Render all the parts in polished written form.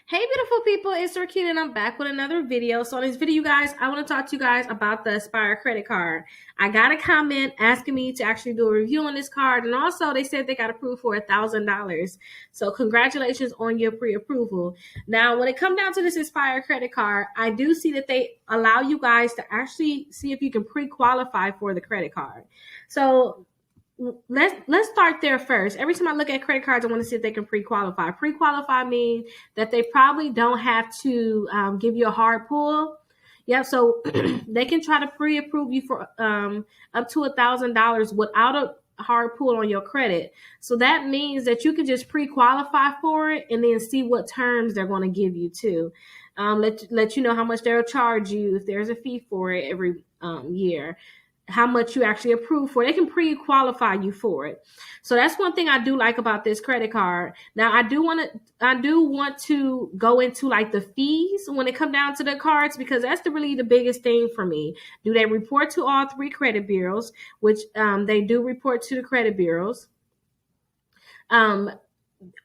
Hey beautiful people, it's Rickita and I'm back with another video. So in this video, guys, I want to talk to you guys about the Aspire credit card. I got a comment asking me to actually do a review on this card, and also they said they got approved for $1,000. So congratulations on your pre-approval. Now, when it comes down to this Aspire credit card, I do see that they allow you guys to actually see if you can pre-qualify for the credit card. So let's start there first. Every time I look at credit cards, I want to see if they can pre-qualify. Pre-qualify means that they probably don't have to give you a hard pull. Yeah, so they can try to pre-approve you for up to $1,000 without a hard pull on your credit. So that means that you can just pre-qualify for it and then see what terms they're going to give you too. Let you know how much they'll charge you if there's a fee for it every year, how much you actually approve for. They can pre-qualify you for it. So that's one thing I do like about this credit card. Now I do want to go into like the fees when it comes down to the cards, because that's really the biggest thing for me. Do they report to all three credit bureaus, which they do report to the credit bureaus?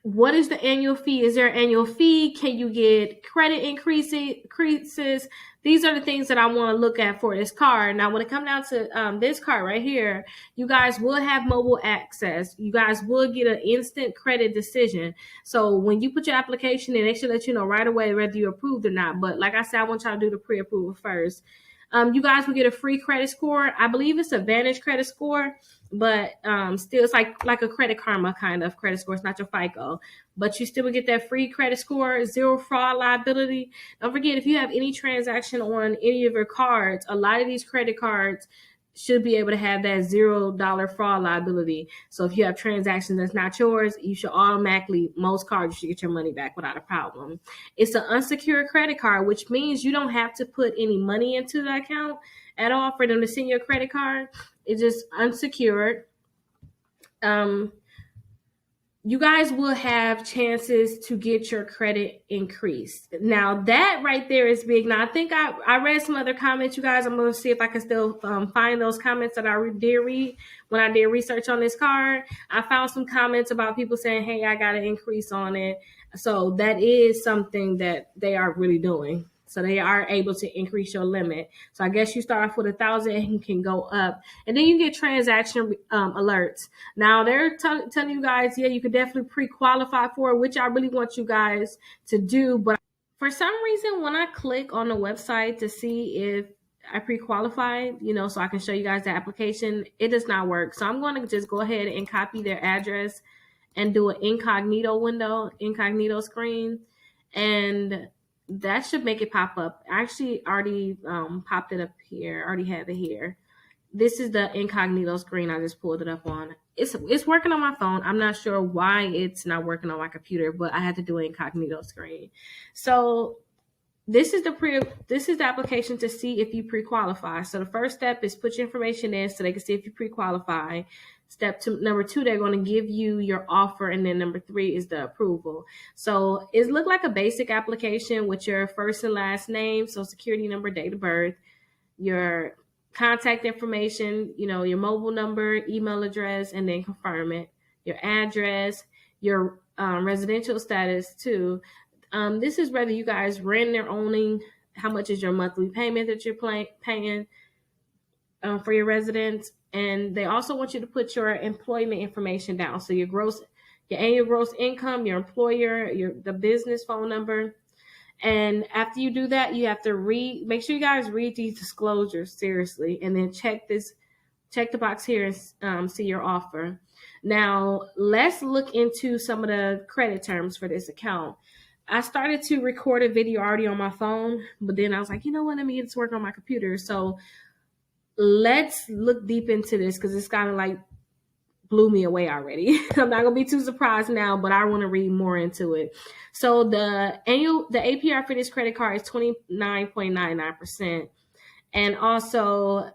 What is the annual fee? Is there an annual fee? Can you get credit increases? These are the things that I want to look at for this card. Now, when it comes down to this card right here, you guys will have mobile access. You guys will get an instant credit decision. So when you put your application in, they should let you know right away whether you're approved or not. But like I said, I want y'all to do the pre-approval first. You guys will get a free credit score. I believe it's a Vantage credit score, but still it's like a Credit Karma kind of credit score. It's not your FICO, but you still will get that free credit score, zero fraud liability. Don't forget, if you have any transaction on any of your cards, a lot of these credit cards should be able to have that $0 fraud liability. So if you have transactions that's not yours, you should automatically, most cards, you should get your money back without a problem. It's an unsecured credit card, which means you don't have to put any money into the account at all for them to send you a credit card. It's just unsecured. You guys will have chances to get your credit increased. Now that right there is big. Now I think I read some other comments, you guys. I'm going to see if I can still find those comments that I did read when I did research on this card. I found some comments about people saying, hey, I got an increase on it. So that is something that they are really doing. So they are able to increase your limit. So I guess you start off with 1,000 and can go up. And then you get transaction alerts. Now they're telling you guys, yeah, you could definitely pre-qualify for it, which I really want you guys to do. But for some reason, when I click on the website to see if I pre-qualified, so I can show you guys the application, it does not work. So I'm going to just go ahead and copy their address and do an incognito screen. And that should make it pop up. I actually already popped it up here. I already have it here. This is the incognito screen I just pulled it up on. It's working on my phone. I'm not sure why it's not working on my computer, but I had to do an incognito screen. So this is the application to see if you pre-qualify. So the first step is put your information in so they can see if you pre-qualify. Number 2, they're going to give you your offer, and then number 3 is the approval. So it looks like a basic application with your first and last name, social security number, date of birth, your contact information, your mobile number, email address, and then confirm it, your address, your residential status too. This is whether you guys rent or owning, how much is your monthly payment that you're paying for your residence. And they also want you to put your employment information down. So your annual gross income, your employer, the business phone number. And after you do that, you have to make sure you guys read these disclosures seriously, and then check the box here and see your offer. Now, let's look into some of the credit terms for this account. I started to record a video already on my phone, but then I was like, you know what, let me get this work on my computer. So let's look deep into this, because it's kind of like blew me away already. I'm not going to be too surprised now, but I want to read more into it. So the APR for this credit card is 29.99%. And also,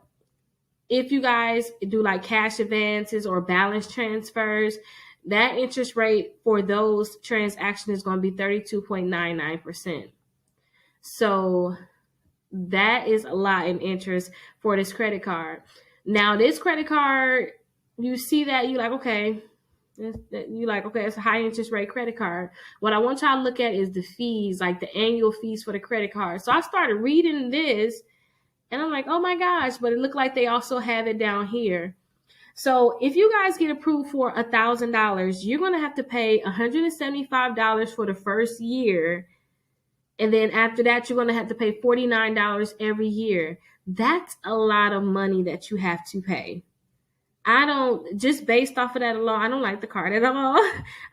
if you guys do like cash advances or balance transfers, that interest rate for those transactions is going to be 32.99%. So that is a lot in interest for this credit card. Now, this credit card, you see that, you're like, okay, You like, okay, it's a high interest rate credit card. What I want y'all to look at is the fees, like the annual fees for the credit card. So I started reading this and I'm like, oh my gosh, but it looked like they also have it down here. So if you guys get approved for $1,000, you're going to have to pay $175 for the first year. And then after that, you're going to have to pay $49 every year. That's a lot of money that you have to pay. Just based off of that alone, I don't like the card at all.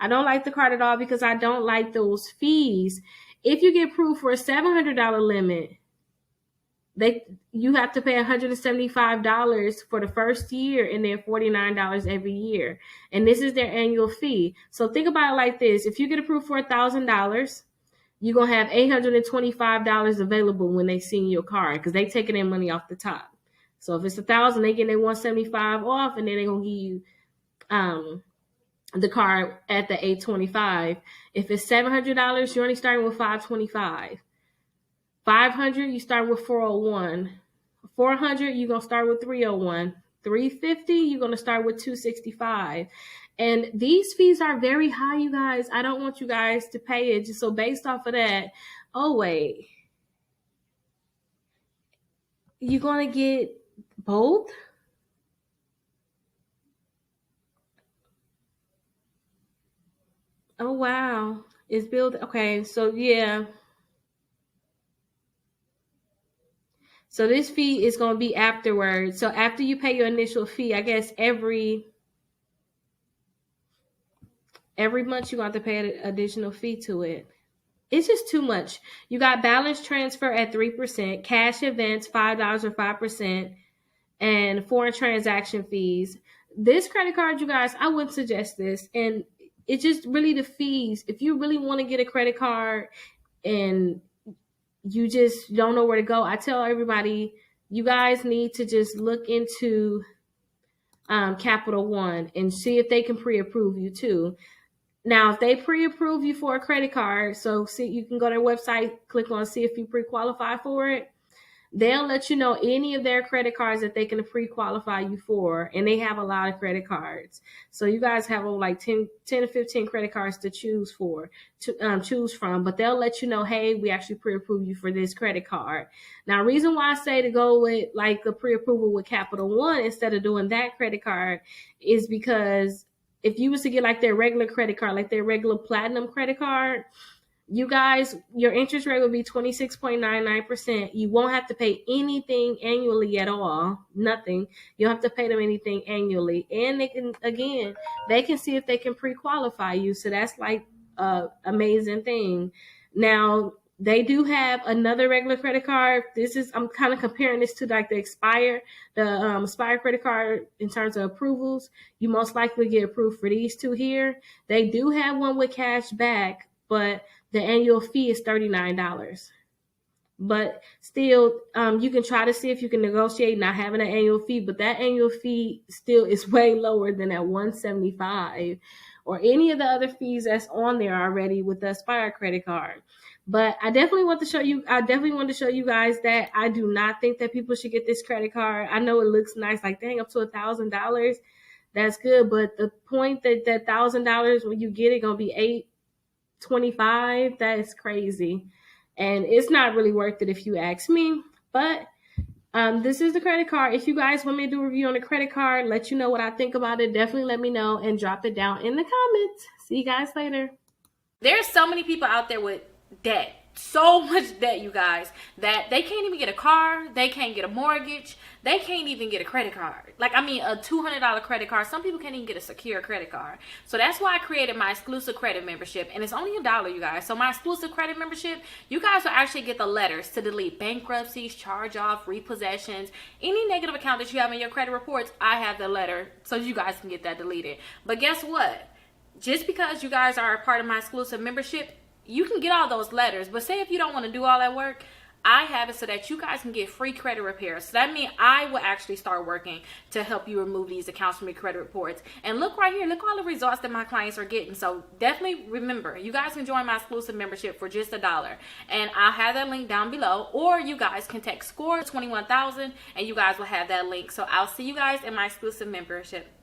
I don't like the card at all because I don't like those fees. If you get approved for a $700 limit, you have to pay $175 for the first year and then $49 every year. And this is their annual fee. So think about it like this. If you get approved for $1,000, you're going to have $825 available when they send your card because they taking their money off the top. So if it's $1,000, they get their $175 off, and then they're gonna give you the card at the $825. If it's $700, you're only starting with $525. $500, you start with $401. $400, you're gonna start with $301. $350, you're gonna start with $265. And these fees are very high, you guys. I don't want you guys to pay it. Just so based off of that, oh wait, you're gonna get both? Oh wow. It's billed. Okay, so yeah. So this fee is going to be afterwards. So after you pay your initial fee, I guess every month you have to pay an additional fee to it. It's just too much. You got balance transfer at 3%, cash advance $5 or 5%, and foreign transaction fees. This credit card, you guys, I wouldn't suggest this. And it's just really the fees. If you really want to get a credit card and you just don't know where to go, I tell everybody, you guys need to just look into Capital One and see if they can pre-approve you too. Now, if they pre-approve you for a credit card, so see, you can go to their website, click on see if you pre-qualify for it. They'll let you know any of their credit cards that they can pre-qualify you for, and they have a lot of credit cards. So you guys have like 10 to 15 credit cards to choose from, but they'll let you know, hey, we actually pre-approved you for this credit card. Now, reason why I say to go with like the pre-approval with Capital One instead of doing that credit card is because if you was to get like their regular credit card, like their regular platinum credit card, you guys, your interest rate will be 26.99%. You won't have to pay anything annually at all. Nothing. You don't have to pay them anything annually. And they can see if they can pre-qualify you. So that's like an amazing thing. Now, they do have another regular credit card. I'm kind of comparing this to like the Aspire credit card in terms of approvals. You most likely get approved for these two here. They do have one with cash back, but the annual fee is $39. But still, you can try to see if you can negotiate not having an annual fee, but that annual fee still is way lower than that $175 or any of the other fees that's on there already with the Aspire credit card. But I definitely want to show you guys that I do not think that people should get this credit card. I know it looks nice, like dang, up to $1,000. That's good. But the point that $1,000 when you get it gonna be $825, that is crazy. And it's not really worth it if you ask me. But this is the credit card. If you guys want me to do a review on the credit card, let you know what I think about it, definitely let me know and drop it down in the comments. See you guys later. There's so many people out there with debt, so much debt, you guys, that they can't even get a car, they can't get a mortgage, they can't even get a credit card. Like, I mean, a $200 credit card. Some people can't even get a secure credit card. So that's why I created my exclusive credit membership, and it's only $1, you guys. So my exclusive credit membership, you guys will actually get the letters to delete bankruptcies, charge off, repossessions, any negative account that you have in your credit reports. I have the letter so you guys can get that deleted. But guess what? Just because you guys are a part of my exclusive membership, you can get all those letters. But say if you don't want to do all that work, I have it so that you guys can get free credit repairs. So that means I will actually start working to help you remove these accounts from your credit reports. And look right here, look all the results that my clients are getting. So definitely remember, you guys can join my exclusive membership for just $1. And I'll have that link down below. Or you guys can text SCORE 21,000 and you guys will have that link. So I'll see you guys in my exclusive membership.